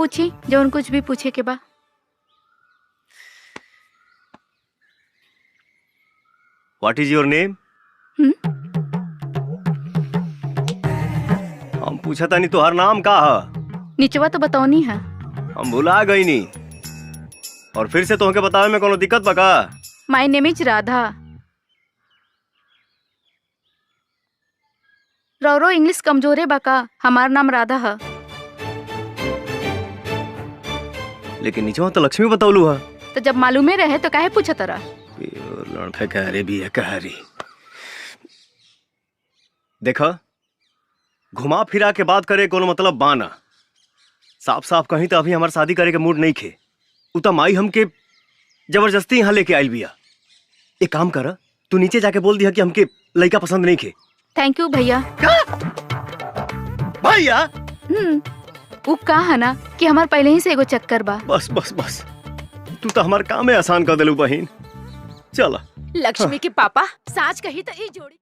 पूछी जौन कुछ भी पूछे के बा। What is your name? हम पूछा था नहीं तोहर नाम का है? निचवा तो बताओनी है। हम भुला गई नी और फिर से तोहके बतावे में कोनो दिक्कत बा का? माय नेम इज राधा। रौरो इंग्लिश कमजोरे बा का? हमार नाम राधा है। लेकिन नीचवा तो लक्ष्मी बतौलू है। तो जब मालूमे रहे तो काहे पूछा तरा? लड़का कह रही भी है कह रही। देखा घुमा फिरा के बात करे कोनो मतलब बाना। साफ साफ कहीं तो अभी हमार शादी करे के मूड नहीं खे। उता माई हमके जबरदस्ती यहाँ लेके आयल बिया। एक काम कर, तू नीचे जाके बोल दिया कि हमके लड़का पसंद नहीं खे। थैंक यू भैया। भैया वो का है ना कि हमार पहले ही से एगो चक्कर बा। बस बस बस, तू तो हमार काम में आसान कर दिलू बहिन। चला। लक्ष्मी के पापा साच कही तो ई जोड़ी